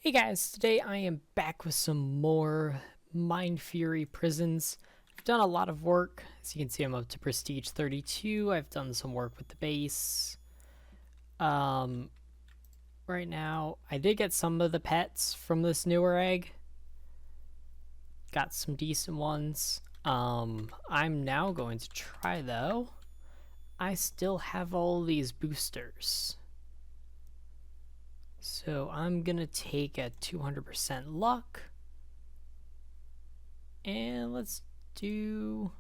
Hey guys, today I am back with some more Minefury Prisons. I've done a lot of work. As you can see, I'm up to Prestige 32. I've done some work with the base. Right now, I did get some of the pets from this newer egg. Got some decent ones. I'm now going to try, though. I still have all these boosters. So I'm gonna take a 200% luck. And let's do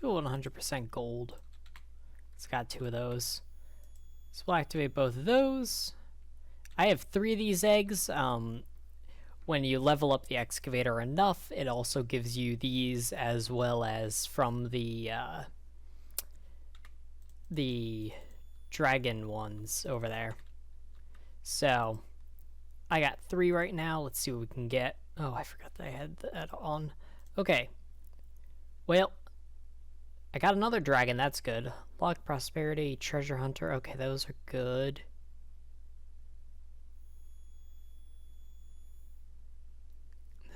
100% gold. It's got two of those. So we'll activate both of those. I have 3 of these eggs. When you level up the excavator enough, it also gives you these as well as from the dragon ones over there. So I got 3 right now. Let's see what we can get. Oh, I forgot that I had that on. Okay. Well, I got another dragon. That's good. Luck, prosperity, treasure hunter. Okay, those are good.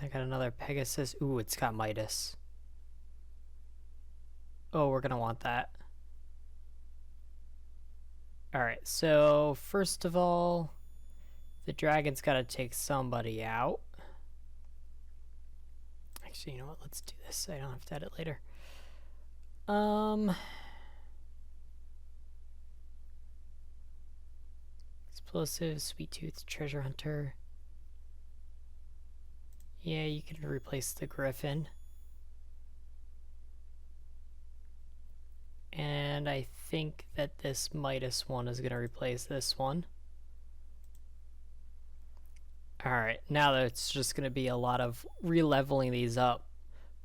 I got another Pegasus. Ooh, it's got Midas. Oh, we're gonna want that. Alright, so first of all, the dragon's gotta take somebody out. Actually, you know what? Let's do this so I don't have to edit later. Explosive, Sweet Tooth, Treasure Hunter. Yeah, you can replace the Griffin. And I think that this Midas one is going to replace this one. Alright, now it's just going to be a lot of re-leveling these up.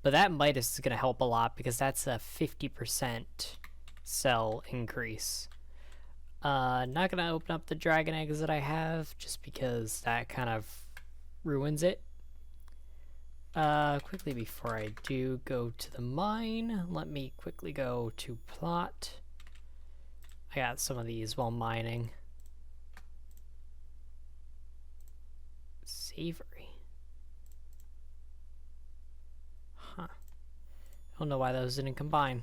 But that Midas is going to help a lot because that's a 50% cell increase. Not going to open up the dragon eggs that I have just because that kind of ruins it. Quickly before I do go to the mine, let me quickly go to plot. I got some of these while mining. Savory. Huh. I don't know why those didn't combine.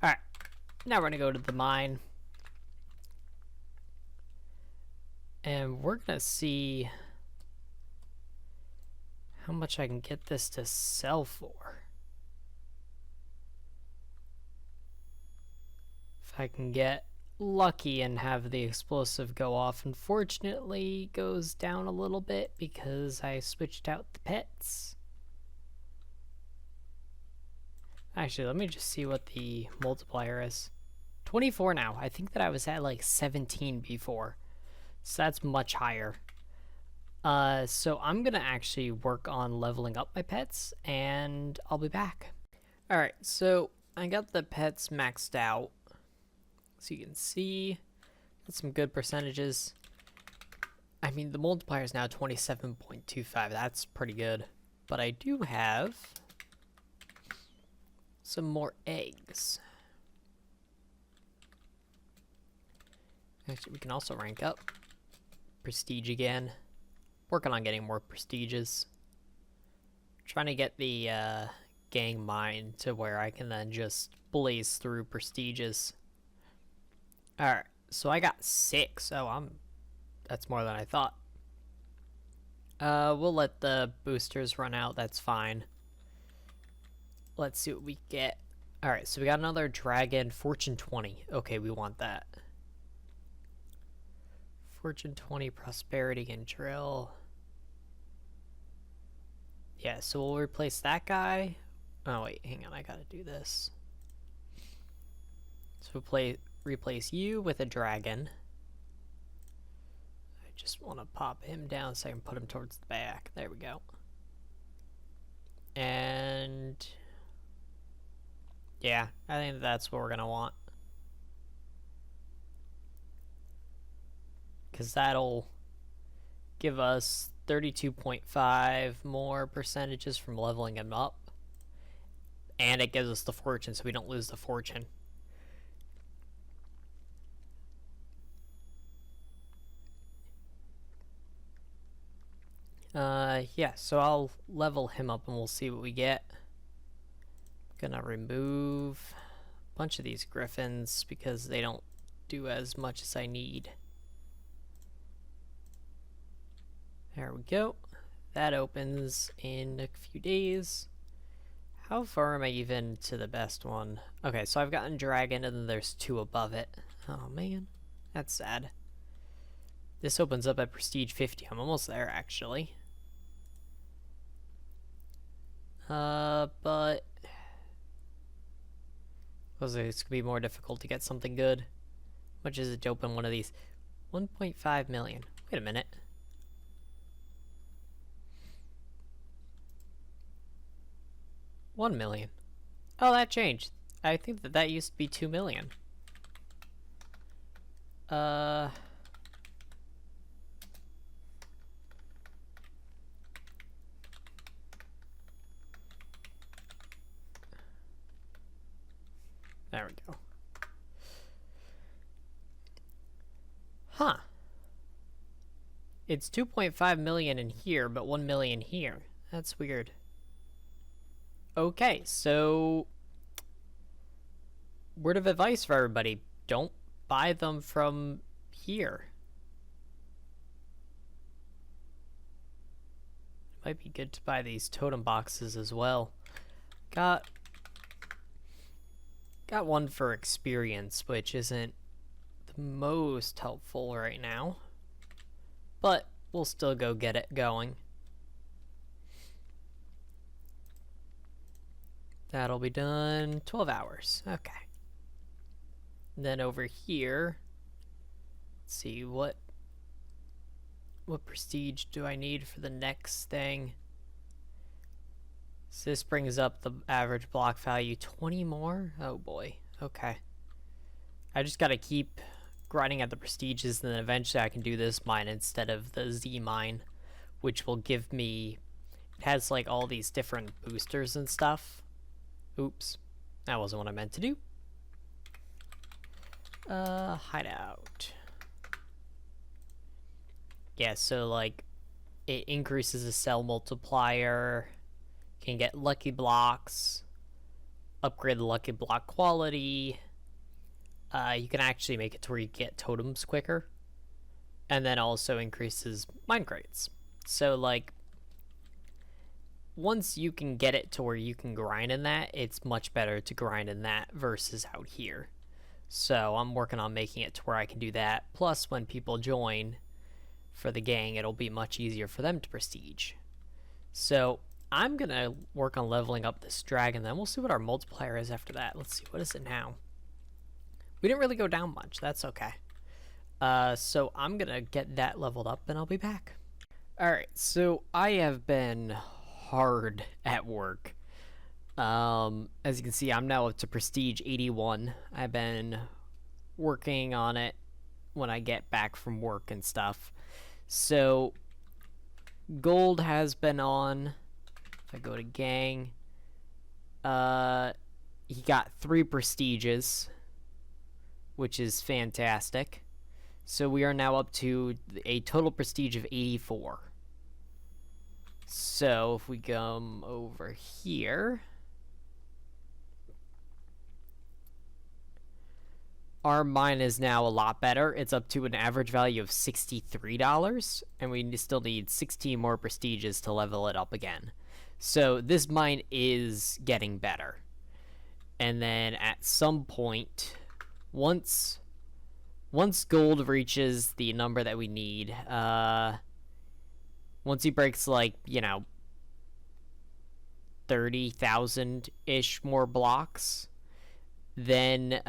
Alright, now we're gonna go to the mine. And we're gonna see how much I can get this to sell for. If I can get lucky and have the explosive go off. Unfortunately, it goes down a little bit because I switched out the pets. Actually, let me just see what the multiplier is. 24 now. I think that I was at like 17 before. So that's much higher. So I'm gonna actually work on leveling up my pets and I'll be back. Alright, so I got the pets maxed out. So you can see that's some good percentages. I mean, the multiplier is now 27.25. That's pretty good. But I do have some more eggs. Actually, we can also rank up. Prestige again. Working on getting more prestiges. Trying to get the gang mine to where I can then just blaze through prestiges. Alright, so I got 6. Oh, that's more than I thought. We'll let the boosters run out, that's fine. Let's see what we get. Alright, so we got another dragon, Fortune 20. Okay, we want that. Fortune 20, prosperity, and drill. Yeah, so we'll replace that guy. Oh wait, hang on, I gotta do this. So we'll replace you with a dragon. I just want to pop him down so I can put him towards the back. There we go. And yeah, I think that's what we're gonna want. Because that'll give us 32.5 more percentages from leveling him up. And it gives us the fortune so we don't lose the fortune. Yeah, so I'll level him up and we'll see what we get. Gonna remove a bunch of these griffins because they don't do as much as I need. There we go. That opens in a few days. How far am I even to the best one? Okay, so I've gotten dragon and then there's 2 above it. Oh man, that's sad. This opens up at prestige 50. I'm almost there actually. But it's gonna be more difficult to get something good. How much is it to open one of these? 1.5 million. Wait a minute. $1 million. Oh, that changed. I think that used to be 2 million. There we go. Huh. It's 2.5 million in here, but 1 million here. That's weird. Okay, so word of advice for everybody, don't buy them from here. Might be good to buy these totem boxes as well. Got one for experience, which isn't the most helpful right now, but we'll still go get it going. That'll be done 12 hours. Okay. Then over here, let's see what prestige do I need for the next thing. So this brings up the average block value 20 more. Oh boy. Okay. I just gotta keep grinding at the prestiges, and then eventually I can do this mine instead of the Z mine, which will give me, it has like all these different boosters and stuff. Oops, that wasn't what I meant to do. Hideout. Yeah, so like it increases the cell multiplier, can get lucky blocks, upgrade the lucky block quality. You can actually make it to where you get totems quicker, and then also increases mine crates. So like once you can get it to where you can grind in that, it's much better to grind in that versus out here. So I'm working on making it to where I can do that. Plus, when people join for the gang, it'll be much easier for them to prestige. So I'm going to work on leveling up this dragon, then we'll see what our multiplier is after that. Let's see, what is it now? We didn't really go down much. That's okay. So I'm going to get that leveled up, and I'll be back. Alright, so I have been hard at work. As you can see, I'm now up to prestige 81. I've been working on it when I get back from work and stuff. So gold has been on. If I go to gang, he got 3 prestiges, which is fantastic. So we are now up to a total prestige of 84. So if we come over here, our mine is now a lot better. It's up to an average value of $63, and we still need 16 more prestiges to level it up again. So this mine is getting better. And then at some point, once gold reaches the number that we need, once he breaks, like, you know, 30,000-ish more blocks, then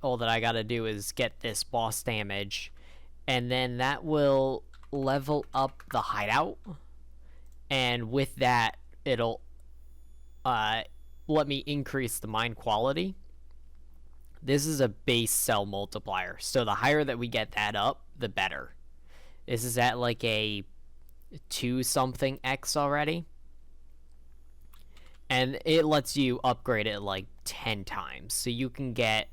all that I gotta do is get this boss damage, and then that will level up the hideout, and with that, it'll let me increase the mine quality. This is a base cell multiplier, so the higher that we get that up, the better. This is at like a 2-something X already, and it lets you upgrade it like 10 times, so you can get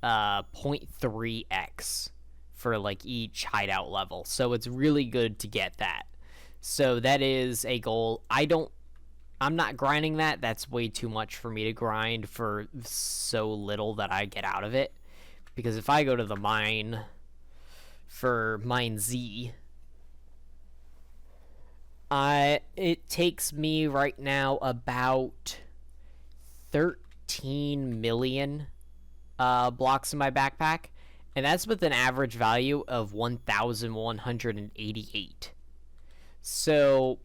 0.3x for like each hideout level. So it's really good to get that. So that is a goal. I'm not grinding that. That's way too much for me to grind for so little that I get out of it. Because if I go to the mine for Mine Z, it takes me right now about 13 million blocks in my backpack, and that's with an average value of 1,188. So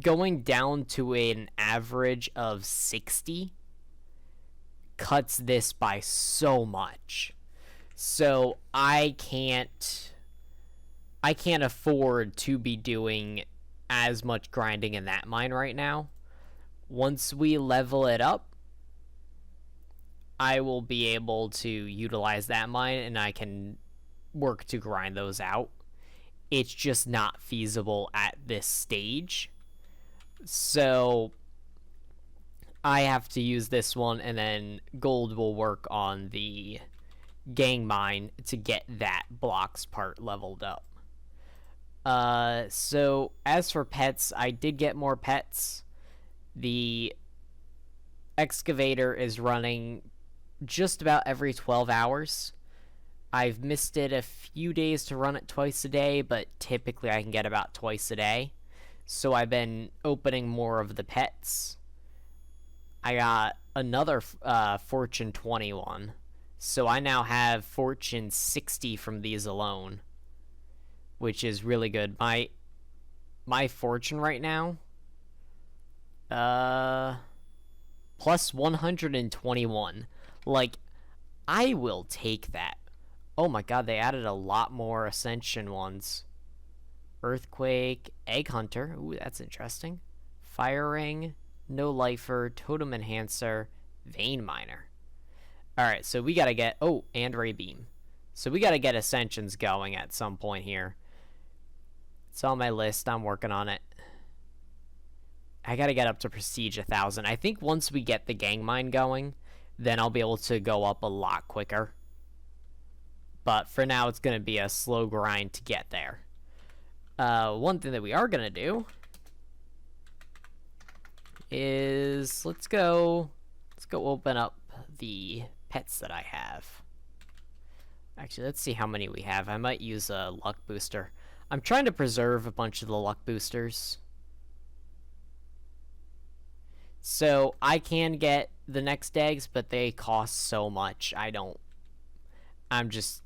going down to an average of 60 cuts this by so much. So I can't afford to be doing as much grinding in that mine right now. Once we level it up, I will be able to utilize that mine and I can work to grind those out. It's just not feasible at this stage. So I have to use this one, and then Gold will work on the gang mine to get that blocks part leveled up. So as for pets, I did get more pets. The excavator is running just about every 12 hours. I've missed it a few days to run it twice a day, but typically I can get about twice a day. So I've been opening more of the pets. I got another Fortune 21. So I now have Fortune 60 from these alone, which is really good. My fortune right now, plus 121. Like, I will take that. Oh my god, they added a lot more Ascension ones. Earthquake, Egg Hunter. Ooh, that's interesting. Fire Ring, No Lifer, Totem Enhancer, Vein Miner. Alright, so we gotta get... Oh, and Ray Beam. So we gotta get Ascensions going at some point here. It's on my list. I'm working on it. I gotta get up to Prestige 1,000. I think once we get the gang mine going, then I'll be able to go up a lot quicker. But for now, it's gonna be a slow grind to get there. One thing that we are gonna do is let's go open up the pets that I have. Actually, let's see how many we have. I might use a luck booster. I'm trying to preserve a bunch of the luck boosters, so I can get the next eggs, but they cost so much. I'm just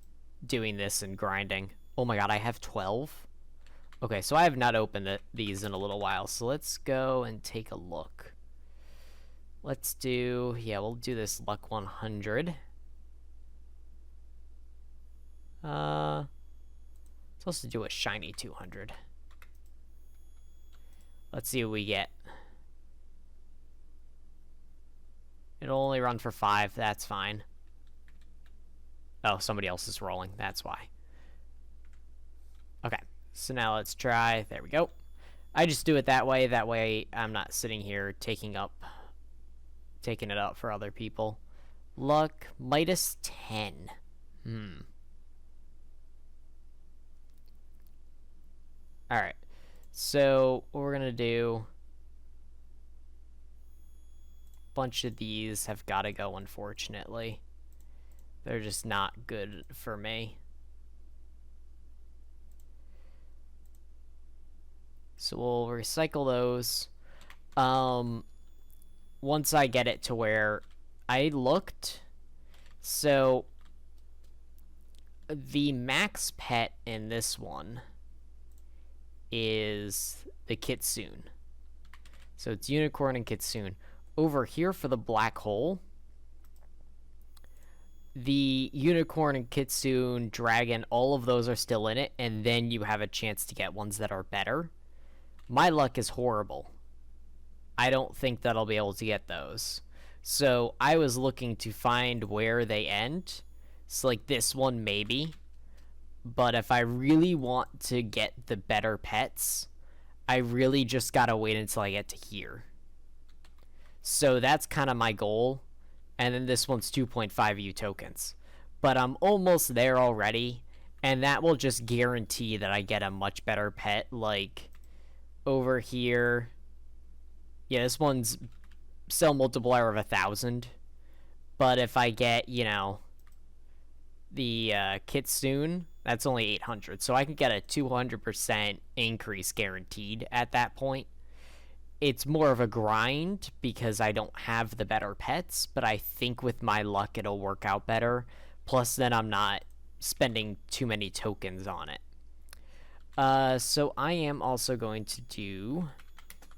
doing this and grinding. Oh my god, I have 12. Okay, so I have not opened these in a little while, so let's go and take a look. Let's do, yeah, we'll do this luck 100. Let's also do a shiny 200. Let's see what we get. It'll only run for 5, that's fine. Oh, somebody else is rolling, that's why. Okay, so now let's try, there we go. I just do it that way I'm not sitting here taking it up for other people. Luck, Midas 10. Alright, so what we're gonna do, a bunch of these have gotta go, unfortunately. They're just not good for me. So we'll recycle those. Once I get it to where I looked, so the max pet in this one is the Kitsune. So it's Unicorn and Kitsune. Over here for the Black Hole, the Unicorn and Kitsune, Dragon, all of those are still in it, and then you have a chance to get ones that are better. My luck is horrible. I don't think that I'll be able to get those. So I was looking to find where they end. So like this one maybe. But if I really want to get the better pets, I really just gotta wait until I get to here. So that's kind of my goal. And then this one's 2.5 U tokens. But I'm almost there already. And that will just guarantee that I get a much better pet, like over here, yeah, this one's cell multiplier of 1,000. But if I get, you know, the Kitsune, that's only 800. So I can get a 200% increase guaranteed at that point. It's more of a grind because I don't have the better pets, but I think with my luck it'll work out better. Plus, then I'm not spending too many tokens on it. So I am also going to do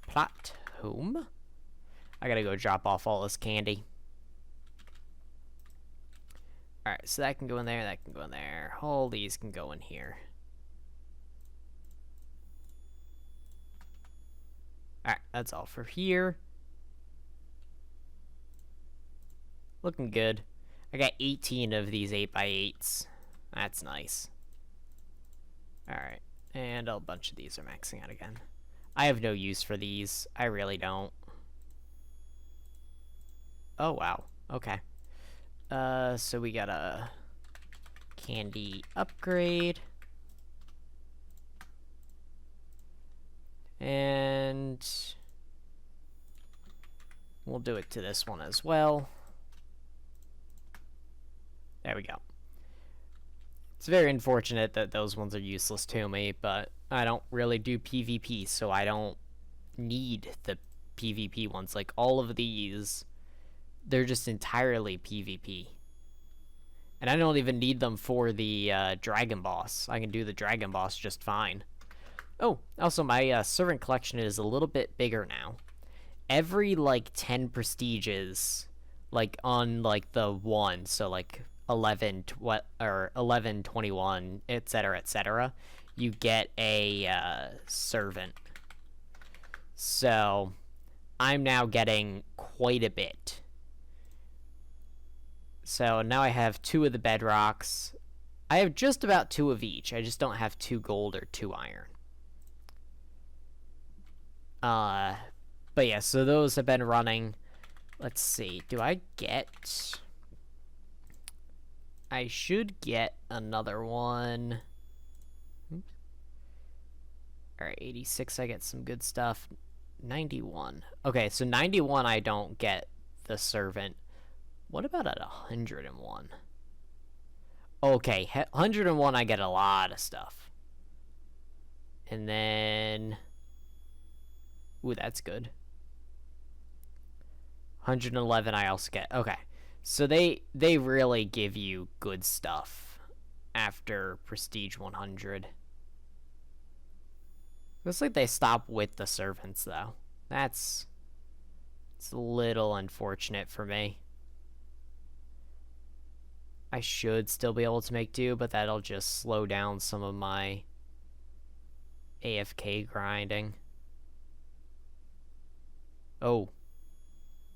plot home. I gotta go drop off all this candy. Alright, so that can go in there, that can go in there. All these can go in here. Alright, that's all for here. Looking good. I got 18 of these 8x8s. That's nice. Alright, and a bunch of these are maxing out again. I have no use for these. I really don't. Oh, wow. Okay. So we got a candy upgrade. And we'll do it to this one as well. There we go. It's very unfortunate that those ones are useless to me, but I don't really do PvP, so I don't need the PvP ones. Like, all of these, they're just entirely PvP. And I don't even need them for the Dragon Boss. I can do the Dragon Boss just fine. Oh, also my servant collection is a little bit bigger now. Every, like, 10 prestiges, like, on, like, the 1, so, like, 11, 21, etc., you get a servant. So, I'm now getting quite a bit. So now I have 2 of the bedrocks. I have just about 2 of each. I just don't have 2 gold or 2 iron. But yeah, so those have been running. Let's see. Do I get... I should get another one. Oops. Alright, 86, I get some good stuff. 91. Okay, so 91 I don't get the servant. What about at 101? Okay, 101 I get a lot of stuff. And then... Ooh, that's good. 111 I also get. Okay. So they really give you good stuff after Prestige 100. Looks like they stop with the servants, though. It's a little unfortunate for me. I should still be able to make do, but that'll just slow down some of my AFK grinding. Oh.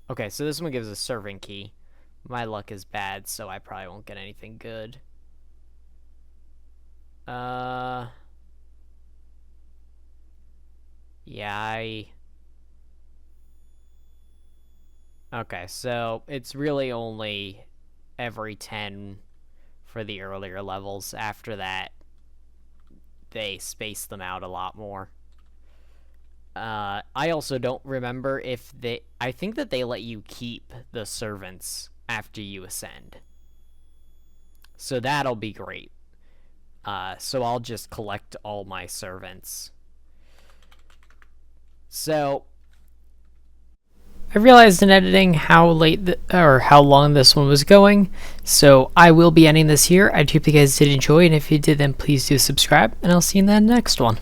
Okay, so this one gives a servant key. My luck is bad, so I probably won't get anything good. Yeah, Okay, so it's really only every 10 for the earlier levels. After that, they space them out a lot more. I also don't remember if they... I think that they let you keep the servants after you ascend. So that'll be great. So I'll just collect all my servants. So... I realized in editing how how long this one was going, so I will be ending this here. I hope you guys did enjoy, and if you did, then please do subscribe, and I'll see you in the next one.